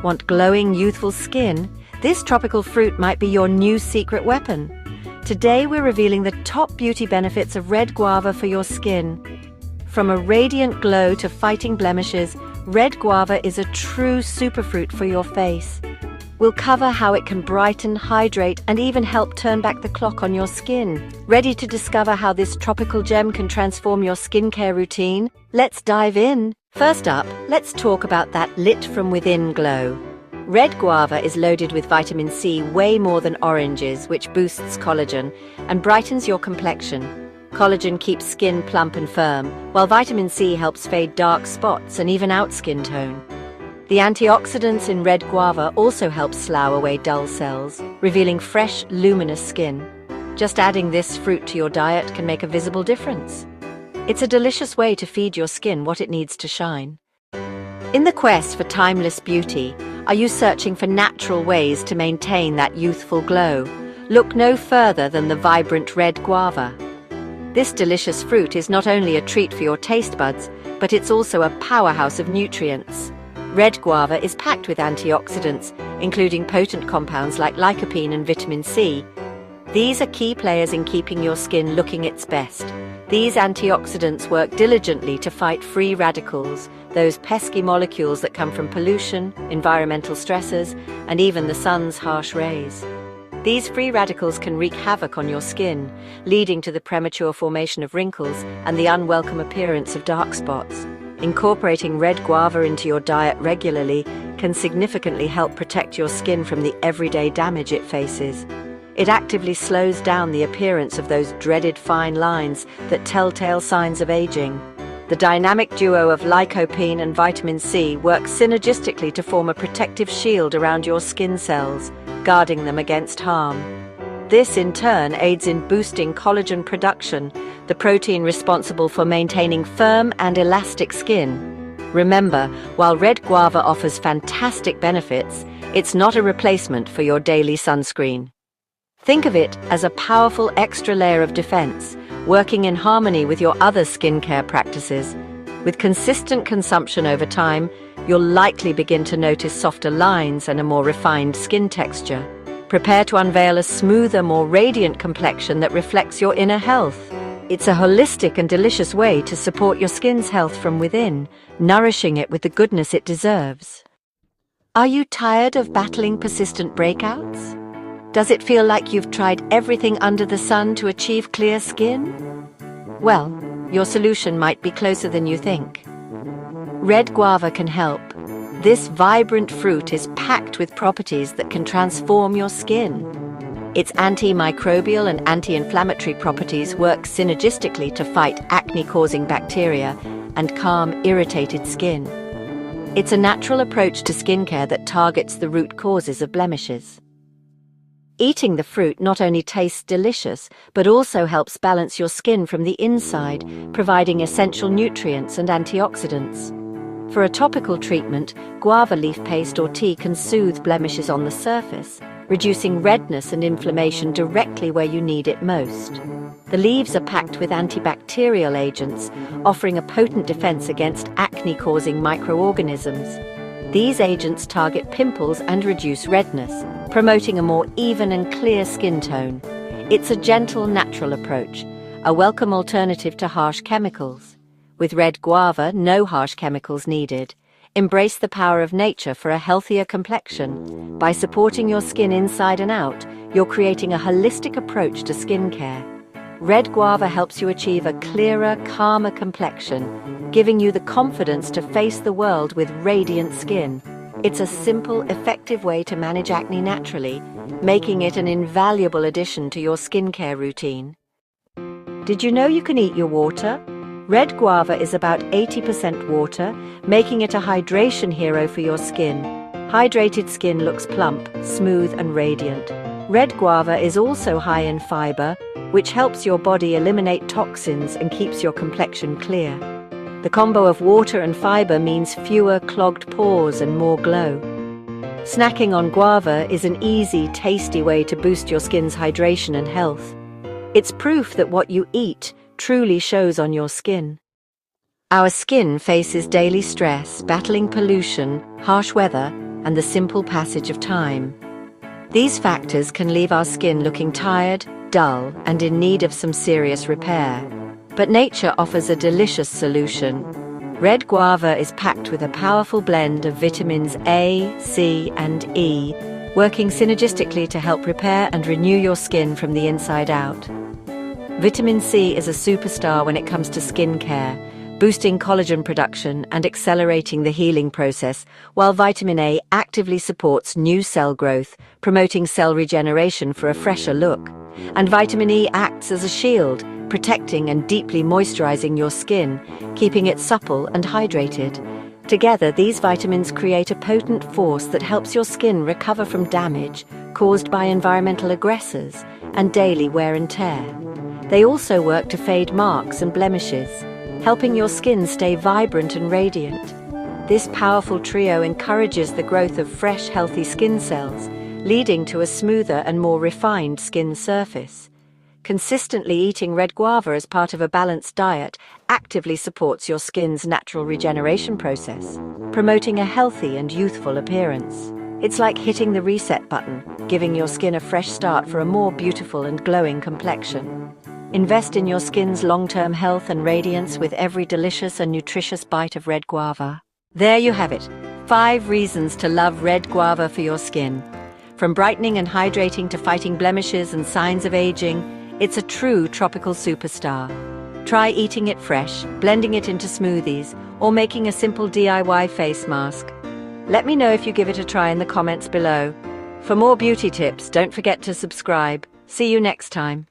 Want glowing, youthful skin? This tropical fruit might be your new secret weapon. Today we're revealing the top beauty benefits of red guava for your skin. From a radiant glow to fighting blemishes, red guava is a true superfruit for your face. We'll cover how it can brighten, hydrate, and even help turn back the clock on your skin. Ready to discover how this tropical gem can transform your skincare routine? Let's dive in. First up, let's talk about that lit from within glow. Red guava is loaded with vitamin C way more than oranges, which boosts collagen and brightens your complexion. Collagen keeps skin plump and firm, while vitamin C helps fade dark spots and even out skin tone. The antioxidants in red guava also help slough away dull cells, revealing fresh, luminous skin. Just adding this fruit to your diet can make a visible difference. It's a delicious way to feed your skin what it needs to shine. In the quest for timeless beauty, are you searching for natural ways to maintain that youthful glow? Look no further than the vibrant red guava. This delicious fruit is not only a treat for your taste buds, but it's also a powerhouse of nutrients. Red guava is packed with antioxidants, including potent compounds like lycopene and vitamin C. These are key players in keeping your skin looking its best. These antioxidants work diligently to fight free radicals, those pesky molecules that come from pollution, environmental stresses, and even the sun's harsh rays. These free radicals can wreak havoc on your skin, leading to the premature formation of wrinkles and the unwelcome appearance of dark spots. Incorporating red guava into your diet regularly can significantly help protect your skin from the everyday damage it faces. It actively slows down the appearance of those dreaded fine lines that telltale signs of aging. The dynamic duo of lycopene and vitamin C works synergistically to form a protective shield around your skin cells, guarding them against harm. This, in turn, aids in boosting collagen production, the protein responsible for maintaining firm and elastic skin. Remember, while red guava offers fantastic benefits, it's not a replacement for your daily sunscreen. Think of it as a powerful extra layer of defense, working in harmony with your other skincare practices. With consistent consumption over time, you'll likely begin to notice softer lines and a more refined skin texture. Prepare to unveil a smoother, more radiant complexion that reflects your inner health. It's a holistic and delicious way to support your skin's health from within, nourishing it with the goodness it deserves. Are you tired of battling persistent breakouts? Does it feel like you've tried everything under the sun to achieve clear skin? Well, your solution might be closer than you think. Red guava can help. This vibrant fruit is packed with properties that can transform your skin. Its antimicrobial and anti-inflammatory properties work synergistically to fight acne-causing bacteria and calm irritated skin. It's a natural approach to skincare that targets the root causes of blemishes. Eating the fruit not only tastes delicious, but also helps balance your skin from the inside, providing essential nutrients and antioxidants. For a topical treatment, guava leaf paste or tea can soothe blemishes on the surface, reducing redness and inflammation directly where you need it most. The leaves are packed with antibacterial agents, offering a potent defense against acne-causing microorganisms. These agents target pimples and reduce redness, promoting a more even and clear skin tone. It's a gentle, natural approach, a welcome alternative to harsh chemicals. With red guava, no harsh chemicals needed. Embrace the power of nature for a healthier complexion. By supporting your skin inside and out, you're creating a holistic approach to skincare. Red guava helps you achieve a clearer, calmer complexion, giving you the confidence to face the world with radiant skin. It's a simple, effective way to manage acne naturally, making it an invaluable addition to your skincare routine. Did you know you can eat your water? Red guava is about 80% water, making it a hydration hero for your skin. Hydrated skin looks plump, smooth and radiant. Red guava is also high in fiber, which helps your body eliminate toxins and keeps your complexion clear. The combo of water and fiber means fewer clogged pores and more glow. Snacking on guava is an easy, tasty way to boost your skin's hydration and health. It's proof that what you eat truly shows on your skin. Our skin faces daily stress, battling pollution, harsh weather, and the simple passage of time. These factors can leave our skin looking tired, dull, and in need of some serious repair. But nature offers a delicious solution. Red guava is packed with a powerful blend of vitamins A, C, and E, working synergistically to help repair and renew your skin from the inside out. Vitamin C is a superstar when it comes to skincare, boosting collagen production and accelerating the healing process, while vitamin A actively supports new cell growth, promoting cell regeneration for a fresher look. And vitamin E acts as a shield, protecting and deeply moisturizing your skin, keeping it supple and hydrated. Together, these vitamins create a potent force that helps your skin recover from damage caused by environmental aggressors and daily wear and tear. They also work to fade marks and blemishes, helping your skin stay vibrant and radiant. This powerful trio encourages the growth of fresh, healthy skin cells, leading to a smoother and more refined skin surface. Consistently eating red guava as part of a balanced diet actively supports your skin's natural regeneration process, promoting a healthy and youthful appearance. It's like hitting the reset button, giving your skin a fresh start for a more beautiful and glowing complexion. Invest in your skin's long-term health and radiance with every delicious and nutritious bite of red guava. There you have it, 5 reasons to love red guava for your skin. From brightening and hydrating to fighting blemishes and signs of aging, it's a true tropical superstar. Try eating it fresh, blending it into smoothies, or making a simple DIY face mask. Let me know if you give it a try in the comments below. For more beauty tips, don't forget to subscribe. See you next time.